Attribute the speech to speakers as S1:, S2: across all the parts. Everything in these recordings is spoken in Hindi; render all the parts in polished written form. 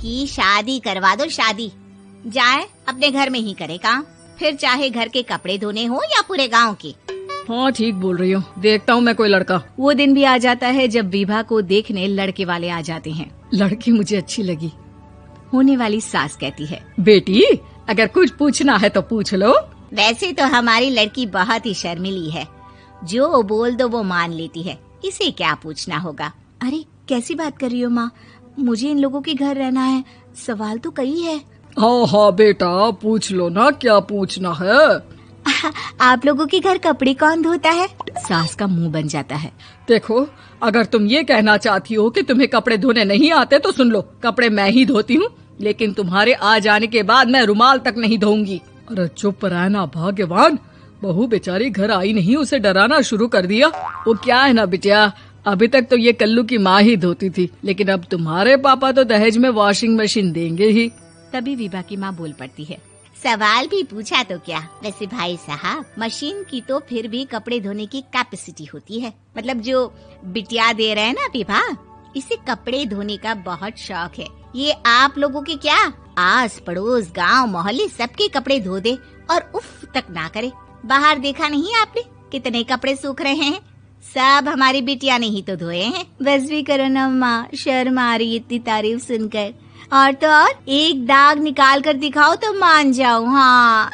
S1: की शादी करवा दो, शादी। जाए अपने घर में ही करे काम, फिर चाहे घर के कपड़े धोने हो या पूरे गांव के।
S2: हाँ ठीक बोल रही हो, देखता हूँ मैं कोई लड़का।
S3: वो दिन भी आ जाता है जब विभा को देखने लड़के वाले आ जाते हैं।
S2: लड़की मुझे अच्छी लगी।
S3: होने वाली सास कहती है,
S2: बेटी अगर कुछ पूछना है तो पूछ लो।
S1: वैसे तो हमारी लड़की बहुत ही शर्मीली है, जो बोल दो वो मान लेती है, इसे क्या पूछना होगा।
S3: अरे कैसी बात कर रही हो माँ, मुझे इन लोगों के घर रहना है, सवाल तो कई है।
S2: हाँ हाँ बेटा पूछ लो ना, क्या पूछना है।
S3: आप लोगों के घर कपड़े कौन धोता है? सास का मुंह बन जाता है।
S2: देखो अगर तुम ये कहना चाहती हो कि तुम्हें कपड़े धोने नहीं आते तो सुन लो, कपड़े मैं ही धोती हूँ, लेकिन तुम्हारे आ जाने के बाद मैं रुमाल तक नहीं धोऊंगी। अरे चुप रहना भाग्यवान, बहू बेचारी घर आई नहीं, उसे डराना शुरू कर दिया। वो क्या है ना बिटिया, अभी तक तो ये कल्लू की माँ ही धोती थी, लेकिन अब तुम्हारे पापा तो दहेज में वॉशिंग मशीन देंगे ही।
S3: तभी विभा की माँ बोल पड़ती है,
S1: सवाल भी पूछा तो क्या। वैसे भाई साहब, मशीन की तो फिर भी कपड़े धोने की कैपेसिटी होती है। मतलब जो बिटिया दे रहे हैं ना विभा, इसे कपड़े धोने का बहुत शौक है। ये आप लोगों के क्या, आस पड़ोस गांव मोहल्ले सबके कपड़े धो दे और उफ तक ना करे। बाहर देखा नहीं आपने कितने कपड़े सूख रहे हैं, सब हमारी बिटिया ने ही तो धोए हैं।
S3: बस भी करो ना माँ, शर्म आ रही इतनी तारीफ सुनकर। और तो और एक दाग निकाल कर दिखाओ तो मान जाऊँ। हाँ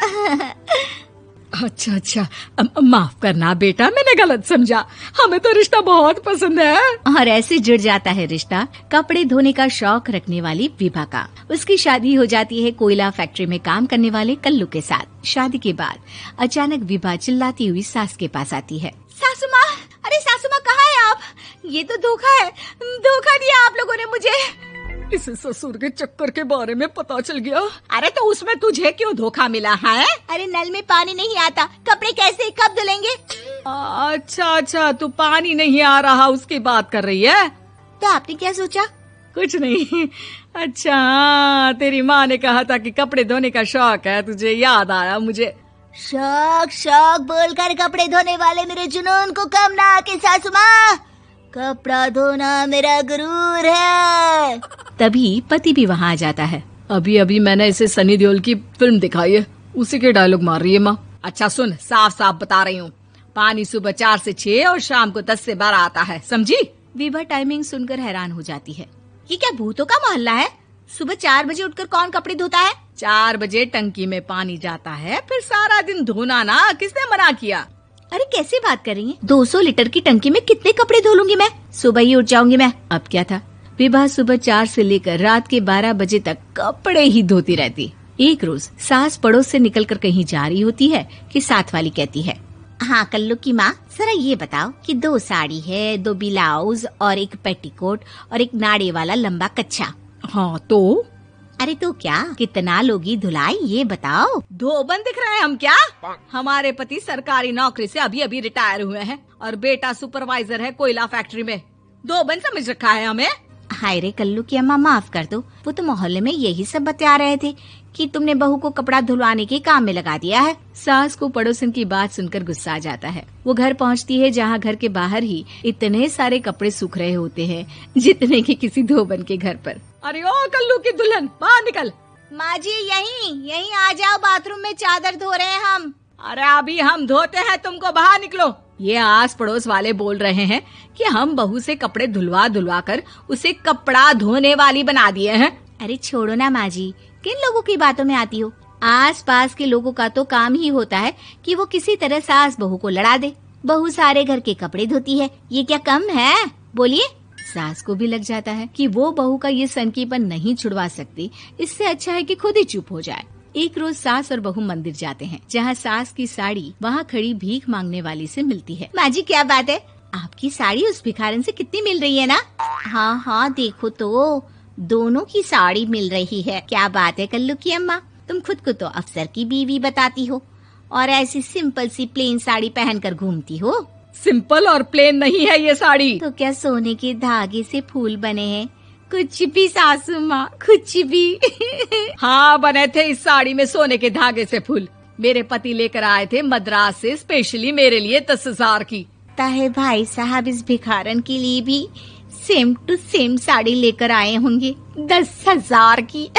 S2: अच्छा माफ करना बेटा, मैंने गलत समझा, हमें तो रिश्ता बहुत पसंद है।
S3: और ऐसे जुड़ जाता है रिश्ता कपड़े धोने का शौक रखने वाली विभा का। उसकी शादी हो जाती है कोयला फैक्ट्री में काम करने वाले कल्लू के साथ। शादी के बाद अचानक विभा चिल्लाती हुई सास के पास आती है,
S1: सासू माँ, अरे सासू माँ कहाँ है आप? ये तो धोखा है, धोखा दिया आप लोगों ने मुझे।
S2: इसे ससुर के चक्कर के बारे में पता चल गया।
S1: अरे तो उसमें तुझे क्यों धोखा मिला है? अरे नल में पानी नहीं आता, कपड़े कैसे कब धुलेंगे?
S2: अच्छा तू पानी नहीं आ रहा उसकी बात कर रही है।
S1: तो आपने क्या सोचा?
S2: कुछ नहीं। अच्छा तेरी माँ ने कहा था कि कपड़े धोने का शौक है तुझे, याद आया मुझे।
S1: शौक बोलकर कपड़े धोने वाले मेरे जुनून को कम ना आके सासू माँ, कपड़ा धोना मेरा गुरूर है।
S3: तभी पति भी वहाँ आ जाता है।
S2: अभी मैंने इसे सनी देओल की फिल्म दिखाई है, उसी के डायलॉग मार रही है माँ। अच्छा सुन, साफ साफ बता रही हूँ, पानी सुबह 4 से 6 और शाम को 10 से 12 आता है, समझी?
S3: विभा टाइमिंग सुनकर हैरान हो जाती है।
S1: ये क्या भूतों का मोहल्ला है? सुबह 4 बजे उठकर कौन कपड़े धोता है?
S2: 4 बजे टंकी में पानी जाता है, फिर सारा दिन धोना ना, किसने मना किया?
S1: अरे कैसे बात कर रही हैं?
S3: 200 लीटर की टंकी में कितने कपड़े धो लूंगी मैं, सुबह ही उठ जाऊंगी मैं। अब क्या था, विभा सुबह 4 से लेकर रात के 12 बजे तक कपड़े ही धोती रहती। एक रोज सास पड़ोस से निकलकर कहीं जा रही होती है कि साथ वाली कहती है,
S1: हाँ कल्लू की माँ, जरा ये बताओ कि 2 साड़ी है, 2 ब्लाउज और एक पेटीकोट और एक नाड़े वाला लंबा कच्छा।
S2: हाँ तो?
S1: अरे तो क्या, कितना लोगी धुलाई ये बताओ।
S2: धोबन दिख रहे हैं हम क्या? हमारे पति सरकारी नौकरी से अभी रिटायर हुए हैं और बेटा सुपरवाइजर है कोयला फैक्ट्री में। धोबन समझ रखा है हमें?
S1: हाय रे कल्लू की अम्मा, माफ कर दो, वो तो मोहल्ले में यही सब बता रहे थे कि तुमने बहू को कपड़ा धुलवाने के काम में लगा दिया है।
S3: सास को पड़ोसन की बात सुनकर गुस्सा आ जाता है। वो घर पहुंचती है जहां घर के बाहर ही इतने सारे कपड़े सूख रहे होते हैं जितने कि किसी धोबन के घर पर।
S2: अरे ओ कल्लू की दुल्हन, बाहर निकल।
S1: माँ जी यहीं आ जाओ, बाथरूम में चादर धो रहे हैं हम।
S2: अरे अभी हम धोते हैं, तुमको बाहर निकलो। ये आस पड़ोस वाले बोल रहे हैं कि हम बहू से कपड़े धुलवा कर उसे कपड़ा धोने वाली बना दिए हैं।
S1: अरे छोड़ो ना माँ जी, किन लोगों की बातों में आती हो? आस पास के लोगों का तो काम ही होता है कि वो किसी तरह सास बहू को लड़ा दे। बहू सारे घर के कपड़े धोती है, ये क्या कम है? बोलिए।
S3: सास को भी लग जाता है कि वो बहू का ये सनकीपन नहीं छुड़वा सकती, इससे अच्छा है कि खुद ही चुप हो जाए। एक रोज सास और बहू मंदिर जाते हैं, जहाँ सास की साड़ी वहाँ खड़ी भीख मांगने वाली से मिलती है।
S1: माँ जी क्या बात है, आपकी साड़ी उस भिखारन से कितनी मिल रही है ना? हाँ देखो तो दोनों की साड़ी मिल रही है। क्या बात है कल्लू की अम्मा, तुम खुद को तो अफसर की बीवी बताती हो और ऐसी सिंपल सी प्लेन साड़ी पहनकर घूमती हो।
S2: सिंपल और प्लेन नहीं है ये साड़ी।
S1: तो क्या सोने के धागे से फूल बने हैं? कुछ भी सासू माँ, कुछ भी।
S2: हाँ बने थे इस साड़ी में सोने के धागे से फूल। मेरे पति लेकर आए थे मद्रास से स्पेशली मेरे लिए 10,000 की।
S1: है भाई साहब, इस भिखारन के लिए भी सेम टू सेम साड़ी लेकर आए होंगे 10,000 की।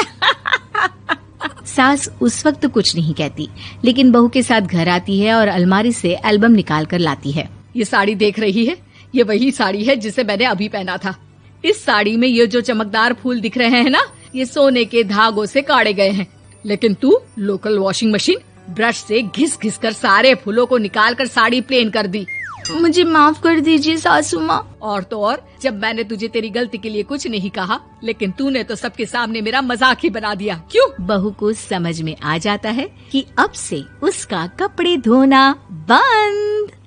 S3: सास उस वक्त कुछ नहीं कहती, लेकिन बहू के साथ घर आती है और अलमारी से एल्बम निकाल कर लाती है।
S2: ये साड़ी देख रही है, ये वही साड़ी है जिसे मैंने अभी पहना था। इस साड़ी में ये जो चमकदार फूल दिख रहे हैं ना, ये सोने के धागों से काढ़े गए हैं। लेकिन तू लोकल वॉशिंग मशीन ब्रश से घिस घिस कर सारे फूलों को निकाल कर साड़ी प्लेन कर दी।
S3: मुझे माफ कर दीजिए सासू माँ।
S2: और तो और, जब मैंने तुझे तेरी गलती के लिए कुछ नहीं कहा, लेकिन तूने तो सबके सामने मेरा मजाक ही बना दिया। क्यों?
S3: बहू को समझ में आ जाता है कि अब से उसका कपड़े धोना बंद।